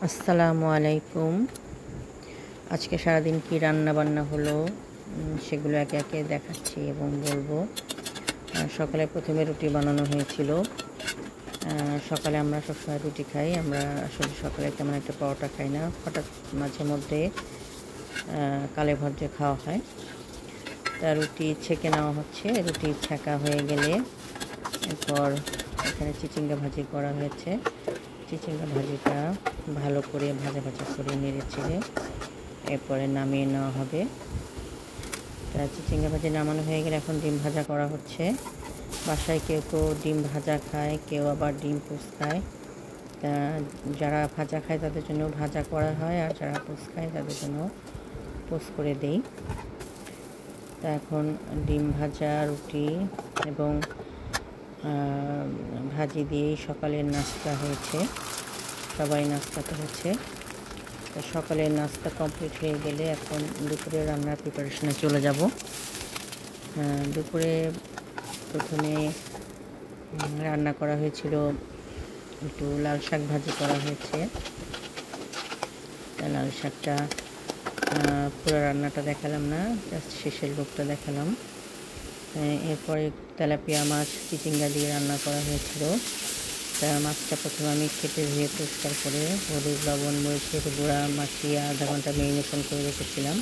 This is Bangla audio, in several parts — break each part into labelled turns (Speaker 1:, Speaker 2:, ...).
Speaker 1: আসসালামু আলাইকুম। আজকে সারাদিন কি রান্না বান্না হলো সেগুলো একে একে দেখাচ্ছি এবং বলবো। সকালে প্রথমে রুটি বানানো হয়েছিল। সকালে আমরা সবসময় রুটি খাই। আমরা আসলে সকালে তেমন একটা পরোটা খাই না, হঠাৎ মাঝে মধ্যে কালে ভদ্রে খাওয়া হয়। তা রুটি ছেঁকে নেওয়া হচ্ছে। রুটি ছেঁকা হয়ে গেলে এরপর এখানে চিচিঙ্গা ভাজি করা হয়েছে। চিচিঙ্গা ভাজিটা ভালো করে ভাজা ভাজা করে নেড়ে চেড়ে এরপরে নামিয়ে নেওয়া হবে। তা চিচিঙ্গা ভাজি নামানো হয়ে গেলে এখন ডিম ভাজা করা হচ্ছে। বাসায় কেউ কেউ ডিম ভাজা খায়, কেউ আবার ডিম পোস্ট খায়। তা যারা ভাজা খায় তাদের জন্য ভাজা করা হয়, আর যারা পোস্ট খায় তাদের জন্য পোস্ট করে দেই। তা এখন ডিম ভাজা, রুটি এবং ভাজি দিয়েই সকালের নাস্তা হয়েছে। সবাই নাস্তা করেছে। তো সকালের নাস্তা কমপ্লিট হয়ে গেলে এখন দুপুরে রান্নার প্রিপারেশনে চলে যাব। দুপুরে প্রথমে রান্না করা হয়েছিল, একটু লাল শাক ভাজি করা হয়েছে। তা লাল শাকটা পুরো রান্নাটা দেখালাম না, জাস্ট শেষের লোকটা দেখালাম। এরপরে তেলাপিয়া মাছ চিচিঙ্গা দিয়ে রান্না করা হয়েছিল। তা মাছটা প্রথমে আমি কেটে ধুয়ে পরিষ্কার করে হলুদ, লবণ, মরিচের গুঁড়া মাখিয়ে আধা ঘন্টা ম্যারিনেশন করে রেখেছিলাম।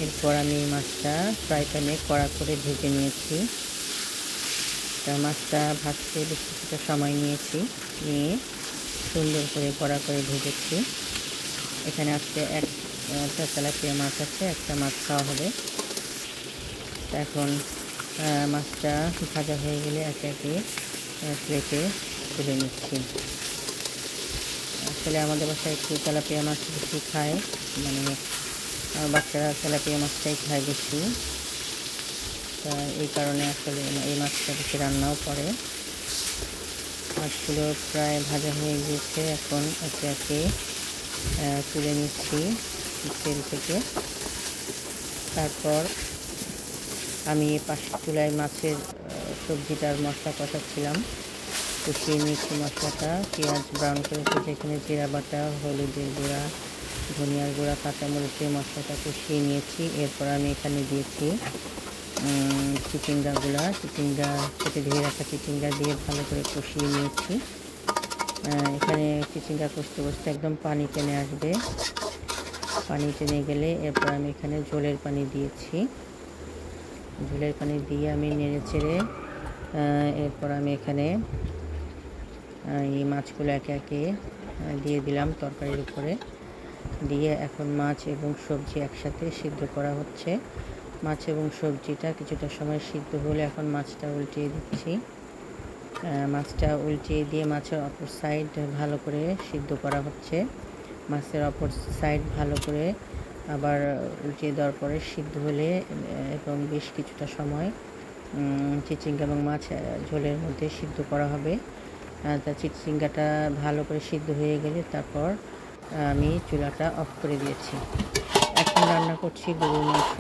Speaker 1: এরপর আমি মাছটা ফ্রাই প্যানে কড়া করে ভেজে নিয়েছি। তা মাছটা ভাজতে বেশ কিছুটা সময় নিয়ে সুন্দর করে কড়া করে ভেজেছি। এখানে আজকে একটা তেলাপিয়া মাছ আছে, একটা মাছ খাওয়া হবে। তা এখন মাছটা ভাজা হয়ে গেলে একে একে প্লেটে তুলে নিচ্ছি। আসলে আমাদের বাসায় একটু তেলাপিয়া মাছ বেশি খায়, মানে বাচ্চারা তেলাপিয়া মাছটাই খায় বেশি। তা এই কারণে আসলে এই মাছটা বেশি রান্নাও করে। মাছগুলো প্রায় ভাজা হয়ে গিয়েছে, এখন একে একে তুলে নিচ্ছি তেল থেকে। তারপর আমি পাশের চুলায় মাছের সবজিটার মশলা কষাচ্ছিলাম। কষিয়ে নিয়েছি মশলাটা, পেঁয়াজ ব্রাউন করে ভেজে এখানে জিরা বাটা, হলুদের গুঁড়া, ধনিয়ার গুঁড়া, কাঁচামরিচের মশলাটা কষিয়ে নিয়েছি। এরপর আমি এখানে দিয়েছি চিচিঙ্গা কেটে ধুয়ে রাখা চিচিঙ্গা দিয়ে ভালো করে কষিয়ে নিয়েছি। এখানে চিচিঙ্গা কষতে কষতে একদম পানি টেনে আসবে। পানি টেনে গেলে এরপর আমি এখানে ঝোলের পানি দিয়েছি। ঝোলের পানি দিয়ে আমি নেড়ে চেড়ে এরপর আমি এখানে এই মাছগুলো একে একে দিয়ে দিলাম তরকারির উপরে। দিয়ে এখন মাছ এবং সবজি একসাথে সিদ্ধ করা হচ্ছে। মাছ এবং সবজিটা কিছুটা সময় সিদ্ধ হলে এখন মাছটা উল্টিয়ে দিচ্ছি। মাছটা উল্টিয়ে দিয়ে মাছের অপর সাইড ভালো করে সিদ্ধ করা হচ্ছে। মাছের অপর সাইড ভালো করে আবার উল্টিয়ে দেওয়ার পরে সিদ্ধ হলে এবং বেশ কিছুটা সময় চিচিঙ্গা এবং মাছ ঝোলের মধ্যে সিদ্ধ করা হবে। তা চিচিঙ্গাটা ভালো করে সিদ্ধ হয়ে গেলে তারপর আমি চুলাটা অফ করে দিয়েছি। এখন রান্না করছি গরুর মাংস।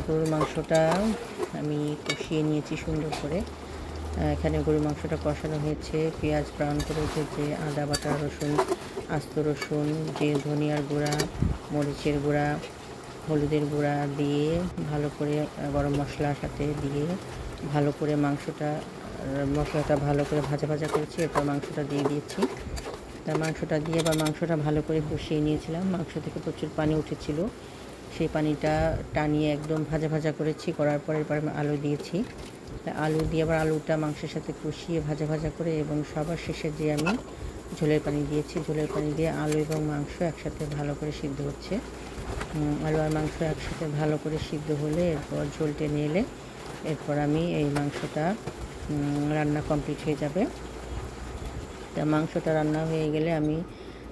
Speaker 1: গরুর মাংসটা আমি কষিয়ে নিয়েছি সুন্দর করে। এখানে গরুর মাংসটা কষানো হয়েছে, পেঁয়াজ ব্রাউন করে ভেজে আদা বাটা, রসুন, আস্ত রসুন, যে ধনিয়ার গুঁড়া, মরিচের গুঁড়া, হলুদের গুঁড়া দিয়ে ভালো করে গরম মশলার সাথে দিয়ে ভালো করে মশলাটা ভালো করে ভাজা ভাজা করেছি। এরপর মাংসটা দিয়ে দিয়েছি। তা মাংসটা দিয়ে মাংসটা ভালো করে কষিয়ে নিয়েছিলাম। মাংস থেকে প্রচুর পানি উঠেছিল, সেই পানিটা টানিয়ে একদম ভাজা ভাজা করেছি। করার পর এরপর আমি আলু দিয়েছি। আলু দিয়ে আবার আলুটা মাংসের সাথে কষিয়ে ভাজা ভাজা করে এবং সবার শেষে যে আমি ঝোলের পানি দিয়েছি। ঝোলের পানি দিয়ে আলু এবং মাংস একসাথে ভালো করে সিদ্ধ হচ্ছে। আলু আর মাংস একসাথে ভালো করে সিদ্ধ হলে এরপর ঝোল টেনে এলে এরপর আমি এই মাংসটা রান্না কমপ্লিট হয়ে যাবে। তা মাংসটা রান্না হয়ে গেলে আমি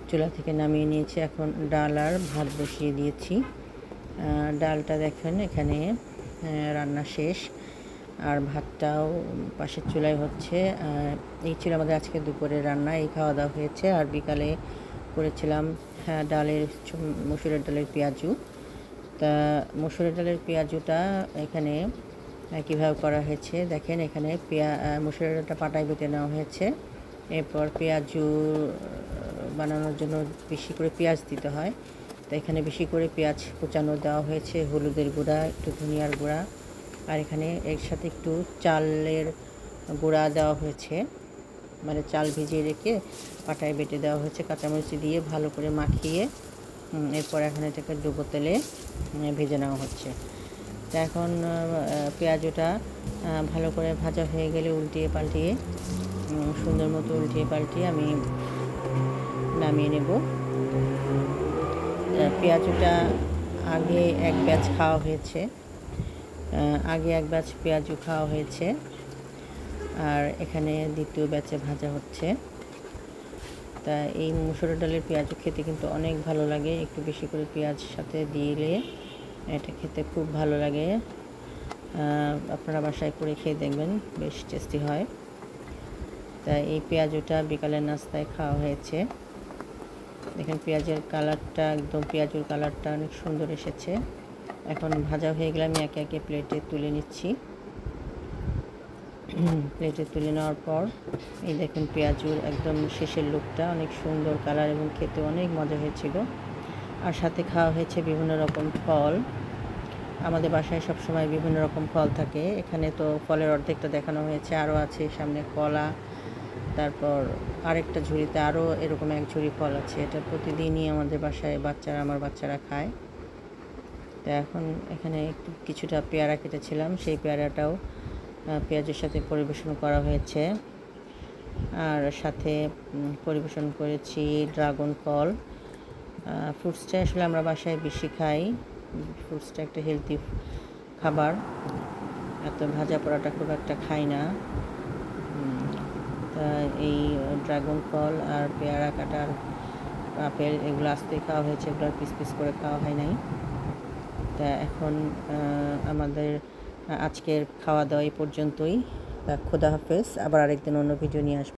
Speaker 1: চুলা থেকে নামিয়ে নিয়েছি। এখন ডাল আর ভাত বসিয়ে দিয়েছি। ডালটা দেখেন এখানে রান্না শেষ, আর ভাতটাও পাশের চুলায় হচ্ছে। এই ছিল আমাদের আজকে দুপুরের রান্না, এই খাওয়া দাওয়া হয়েছে। আর বিকালে করেছিলাম মসুরের ডালের পেঁয়াজু। তা মসুরের ডালের পেঁয়াজুটা এখানে কীভাবে করা হয়েছে দেখেন। এখানে মসুরের ডালটা পাটায় বেটে নেওয়া হয়েছে। এরপর পেঁয়াজু বানানোর জন্য বেশি করে পেঁয়াজ দিতে হয়। তো এখানে বেশি করে পেঁয়াজ কুচানো দেওয়া হয়েছে, হলুদের গুঁড়া, একটু ধনিয়ার গুঁড়া, আর এখানে এর সাথে একটু চালের গুঁড়া দেওয়া হয়েছে, মানে চাল ভিজিয়ে রেখে পাটায় বেটে দেওয়া হয়েছে, কাঁচামরিচ দিয়ে ভালো করে মাখিয়ে এরপর এখন এটাকে ডুবো তেলে ভেজে নেওয়া হচ্ছে। তো এখন পেঁয়াজটা ভালো করে ভাজা হয়ে গেলে উল্টিয়ে পাল্টিয়ে সুন্দর মতো উল্টিয়ে পাল্টিয়ে আমি নামিয়ে নেব। পেঁয়াজটা আগে এক ব্যাচ খাওয়া হয়েছে, পেঁয়াজু খাওয়া হয়েছে, আর এখানে দ্বিতীয় ব্যাচে ভাজা হচ্ছে। তা এই মুসুর ডালের পেঁয়াজু খেতে কিন্তু অনেক ভালো লাগে, একটু বেশি করে পেঁয়াজ সাথে দিলে এটা খেতে খুব ভালো লাগে। আপনারা বাসায় করে খেয়ে দেখবেন, বেশ টেস্টি হয়। তা এই পেঁয়াজুটা বিকালের নাস্তায় খাওয়া হয়েছে। দেখেন পেঁয়াজের কালারটা, একদম পেঁয়াজুর কালারটা অনেক সুন্দর এসেছে। এখন ভাজা হয়ে গেলে আমি একে একে প্লেটে তুলে নিচ্ছি। প্লেটে তুলে নেওয়ার পর এই দেখুন পেঁয়াজুর একদম শেষের লুকটা অনেক সুন্দর কালার এবং খেতে অনেক মজা হয়েছিল। আর সাথে খাওয়া হয়েছে বিভিন্ন রকম ফল। আমাদের বাসায় সবসময় বিভিন্ন রকম ফল থাকে, এখানে তো ফলের অর্ধেকটা দেখানো হয়েছে, আরও আছে সামনে কলা, তারপর আরেকটা ঝুড়িতে আরও এরকম এক ঝুড়ি ফল আছে। এটা প্রতিদিনই আমাদের বাসায় আমার বাচ্চারা খায়। তো এখন এখানে একটু কিছুটা পেয়ারা কেটেছিলাম, সেই পেয়ারাটাও পেঁয়াজের সাথে পরিবেশন করা হয়েছে। আর সাথে পরিবেশন করেছি ড্রাগন ফল। ফ্রুটসটা আসলে আমরা বাসায় বেশি খাই, ফ্রুটসটা একটা হেলদি খাবার, এত ভাজা পোড়াটা খুব একটা খাই না। তা এই ড্রাগন ফল আর পেয়ারা কাটার আপেল এগুলো আস্তে খাওয়া হয়েছে, এগুলো পিস পিস করে খাওয়া হয় নাই। তা এখন আমাদের আজকের খাওয়া দাওয়া এই পর্যন্তই। খোদা হাফেজ, আবার আরেকদিন অন্য ভিডিও নিয়ে আসবো।